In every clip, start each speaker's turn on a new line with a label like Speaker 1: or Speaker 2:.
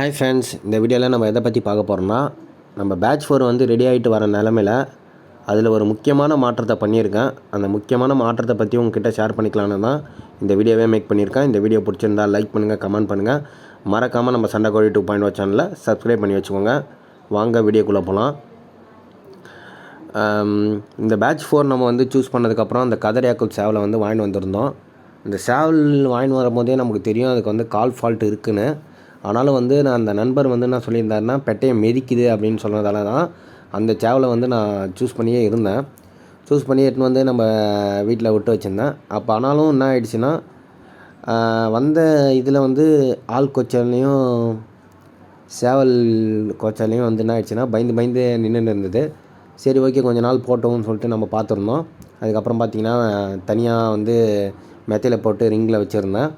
Speaker 1: Hi friends, இந்த வீடியோவில் நம்ம எதை பற்றி பார்க்க போகிறோம்னா, நம்ம பேட்ச் 4 வந்து ரெடி ஆகிட்டு வர நிலமையில் அதில் ஒரு முக்கியமான மாற்றத்தை பண்ணியிருக்கேன். அந்த முக்கியமான மாற்றத்தை பற்றி உங்ககிட்ட ஷேர் பண்ணிக்கலான்னு தான் இந்த வீடியோவே மேக் பண்ணியிருக்கேன். இந்த வீடியோ பிடிச்சிருந்தால் லைக் பண்ணுங்கள், கமெண்ட் பண்ணுங்கள். மறக்காமல் நம்ம சண்டைக்கோழி 2.0 சேனலை சப்ஸ்கிரைப் பண்ணி வச்சுக்கோங்க. வாங்க வீடியோக்குள்ளே போகலாம். இந்த பேட்ச் 4 நம்ம வந்து சூஸ் பண்ணதுக்கப்புறம் அந்த கதர் யாக்கூப் சேவலை வந்து வாங்கிட்டு வந்திருந்தோம். இந்த சேவல் வாங்கிட்டு வரும்போதே நமக்கு தெரியும் அதுக்கு வந்து கால் ஃபால்ட் இருக்குன்னு. ஆனாலும் வந்து நான் அந்த நண்பர் வந்து என்ன சொல்லியிருந்தாருன்னா, பெட்டையை மிதிக்குது அப்படின்னு சொன்னதால தான் அந்த சேவலை வந்து நான் சூஸ் பண்ணியே இருந்தேன். சூஸ் பண்ணி எடுத்துன்னு வந்து நம்ம வீட்டில் விட்டு வச்சுருந்தேன். அப்போ ஆனாலும் என்ன ஆயிடுச்சுன்னா, வந்த இதில் வந்து ஆள் கொச்சல்லையும் சேவல் கொச்சல்லையும் வந்து என்ன ஆயிடுச்சுன்னா, பயந்து நின்றுன்னு இருந்தது. சரி, ஓகே, கொஞ்ச நாள் போட்டோம்னு சொல்லிட்டு நம்ம பார்த்துருந்தோம். அதுக்கப்புறம் பார்த்திங்கன்னா, தனியாக வந்து மெத்தையில் போட்டு ரிங்கில் வச்சுருந்தேன்.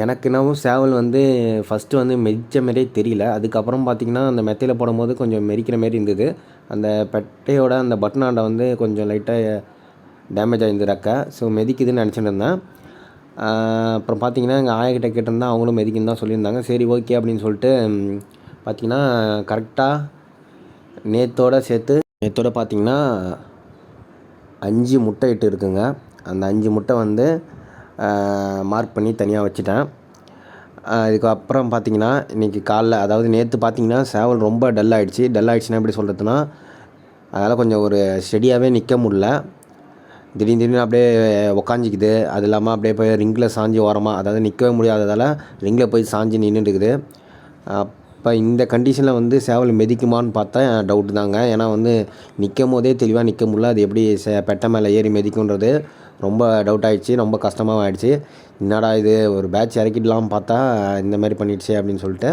Speaker 1: எனக்கு என்னவோ சேவல் வந்து ஃபஸ்ட்டு வந்து மெதித்த மாரியே தெரியல. அதுக்கப்புறம் பார்த்திங்கன்னா, அந்த மெத்தையில் போடும்போது கொஞ்சம் மெரிக்கிற மாரி இருந்தது. அந்த பெட்டையோட அந்த பட்டனாண்ட வந்து கொஞ்சம் லைட்டாக டேமேஜ் ஆகிருந்தது ரெக்கை. ஸோ மெதிக்குதுன்னு நினச்சிட்டு இருந்தேன். அப்புறம் பார்த்திங்கன்னா, எங்கள் ஆயாக்கிட்ட கேட்டிருந்தேன். அவங்களும் மெதிக்குன்னு தான் சொல்லியிருந்தாங்க. சரி, ஓகே அப்படின்னு சொல்லிட்டு பார்த்திங்கன்னா, கரெக்டாக நேற்றோட பார்த்திங்கன்னா 5 முட்டை இட்டு இருக்குங்க. அந்த 5 முட்டை வந்து மார்க் பண்ணி தனியாக வச்சுட்டேன். இதுக்கப்புறம் பார்த்திங்கன்னா, இன்றைக்கி காலைல, அதாவது நேற்று பார்த்திங்கன்னா சேவல் ரொம்ப டல் ஆகிடுச்சுன்னா எப்படி சொல்கிறதுனா, அதனால் கொஞ்சம் ஒரு ஸ்டெடியாகவே நிற்க முடில. திடீர்னு அப்படியே உக்காஞ்சிக்குது. அது இல்லாமல் அப்படியே போய் ரிங்கில் சாஞ்சி ஓரமாக, அதாவது நிற்கவே முடியாததால் ரிங்கில் போய் சாஞ்சி நின்றுட்டுருக்குது. அப்போ இந்த கண்டிஷனில் வந்து சேவல் மிதிக்குமான்னு பார்த்தா டவுட்டு தாங்க. ஏன்னா வந்து நிற்கும் போதே தெளிவாக நிற்க முடியல. அது எப்படி பெட்டை மேலே ஏறி மிதிக்குன்றது ரொம்ப டவுட் ஆகிடுச்சு. ரொம்ப கஷ்டமாகவும் ஆகிடுச்சு. என்னடா இது, ஒரு பேட்ச் இறக்கிடலாம் பார்த்தா இந்த மாதிரி பண்ணிடுச்சு அப்படின்னு சொல்லிட்டு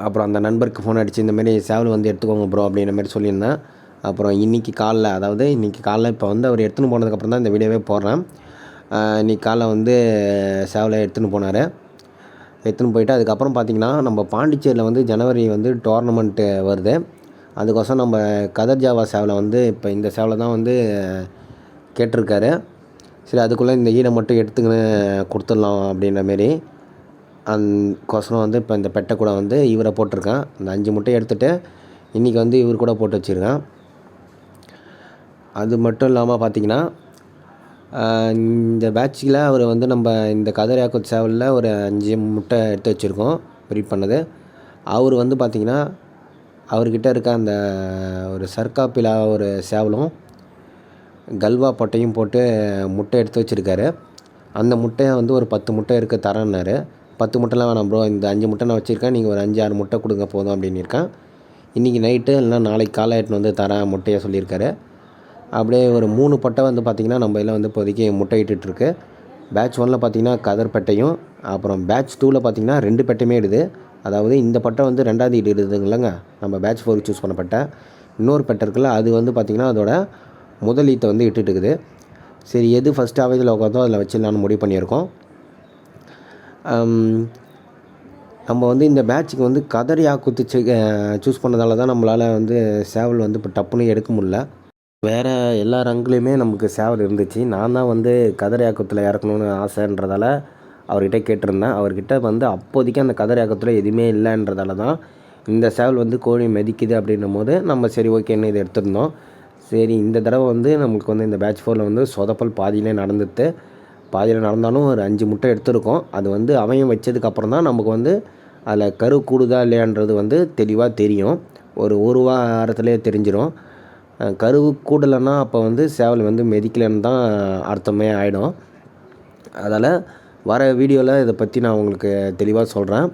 Speaker 1: அப்புறம் அந்த நண்பருக்கு ஃபோன் அடித்து இந்தமாரி சேவல் வந்து எடுத்துக்கோங்க ப்ரோ அப்படின்ற மாதிரி சொல்லியிருந்தேன். அப்புறம் இன்றைக்கி காலைல இப்போ வந்து அவர் எடுத்துன்னு போனதுக்கப்புறம் தான் இந்த வீடியோவே போடுறேன். இன்றைக்கி காலைல வந்து சேவலை எடுத்துன்னு போனார். எடுத்துன்னு போயிட்டு அதுக்கப்புறம் பார்த்திங்கன்னா, நம்ம பாண்டிச்சேரியில் வந்து ஜனவரி வந்து டோர்னமெண்ட்டு வருது. அதுக்கோசரம் நம்ம கதர் ஜாவா சேவலை வந்து இப்போ இந்த சேவலை தான் வந்து கேட்டிருக்காரு. சரி, அதுக்குள்ளே இந்த ஈடை மட்டும் எடுத்துக்கின்னு கொடுத்துடலாம் அப்படின்ற மாரி அதுக்கோசரம் வந்து இப்போ இந்த பெட்டை கூட வந்து இவரை போட்டிருக்கேன். இந்த 5 முட்டையை எடுத்துகிட்டு இன்றைக்கி வந்து இவர் கூட போட்டு வச்சுருக்கேன். அது மட்டும் இல்லாமல் பார்த்திங்கன்னா, இந்த பேட்சில் அவர் வந்து நம்ம இந்த கதர் யாக்கூப் சேவலில் ஒரு 5 முட்டை எடுத்து வச்சுருக்கோம், ப்ரீட் பண்ணது. அவர் வந்து பார்த்திங்கன்னா, அவர்கிட்ட இருக்க அந்த ஒரு சர்க்காப்பிலா ஒரு சேவலும் கல்வா பொட்டையும் போட்டு முட்டை எடுத்து வச்சுருக்காரு. அந்த முட்டையை வந்து ஒரு 10 முட்டை இருக்க தரேன்னாரு. 10 முட்டைலாம் வேணாம் ப்ரோ, இந்த 5 முட்டை நான் வச்சுருக்கேன், நீங்கள் ஒரு 5-6 முட்டை கொடுங்க போதும் அப்படின்னு இருக்கேன். இன்றைக்கி நைட்டு இல்லைனா நாளைக்கு காலை எடுத்துன்னு வந்து தரேன் முட்டையை சொல்லியிருக்காரு. அப்படியே ஒரு 3 பட்டை வந்து பார்த்திங்கன்னா நம்ம இதில் வந்து இப்போதைக்கு முட்டை இட்டுருக்கு. பேட்ச் 1ல் பார்த்திங்கன்னா கதர் பெட்டையும், அப்புறம் பேட்ச் 2ல் பார்த்திங்கன்னா 2 பெட்டையுமே இடுது. அதாவது இந்த பட்டை வந்து 2வது ஈடு இடுதுங்களங்க, நம்ம பேட்ச் 4 சூஸ் பண்ண பட்டை. இன்னொரு பெட்டை இருக்குல்ல, அது வந்து பார்த்திங்கன்னா அதோட முதல் ஈத்தை வந்து இட்டுட்டுருக்குது. சரி, எது ஃபஸ்ட்டு அவைதில் உட்காந்தோ அதில் வச்சிடலான்னு முடிவு பண்ணியிருக்கோம். நம்ம வந்து இந்த பேட்சுக்கு வந்து கதர் யாக்கூப் சூஸ் பண்ணதால தான் நம்மளால் வந்து சேவல் வந்து இப்போ டப்புன்னு எடுக்க முடில. வேறு எல்லா ரங்குலேயுமே நமக்கு சேவல் இருந்துச்சு. நான் தான் வந்து கதர் யாக்கூத்தில் இறக்கணுன்னு ஆசைன்றதால அவர்கிட்ட கேட்டிருந்தேன். அவர்கிட்ட வந்து அப்போதைக்கு அந்த கதர் யாக்கூத்தில் எதுவுமே இல்லைன்றதால தான் இந்த சேவல் வந்து கோழி மிதிக்குது அப்படின்னும் போது நம்ம சரி ஓகேன்னு இதை எடுத்துருந்தோம். சரி, இந்த தடவை வந்து நமக்கு வந்து இந்த பேட்ச் 4ல் வந்து சொதப்பல் பாதியிலே நடந்தாலும் ஒரு 5 முட்டை எடுத்துருக்கோம். அது வந்து அவன் வச்சதுக்கப்புறம் தான் நமக்கு வந்து அதில் கரு கூடுதா இல்லையான்றது வந்து தெளிவாக தெரியும். ஒரு வாரத்துலேயே தெரிஞ்சிடும். கரு கூடலைன்னா அப்போ வந்து சேவல் வந்து மிதிக்கலைன்னு தான் அர்த்தமே ஆகிடும். அதால் வர வீடியோவில் இதை பற்றி நான் உங்களுக்கு தெளிவாக சொல்கிறேன்.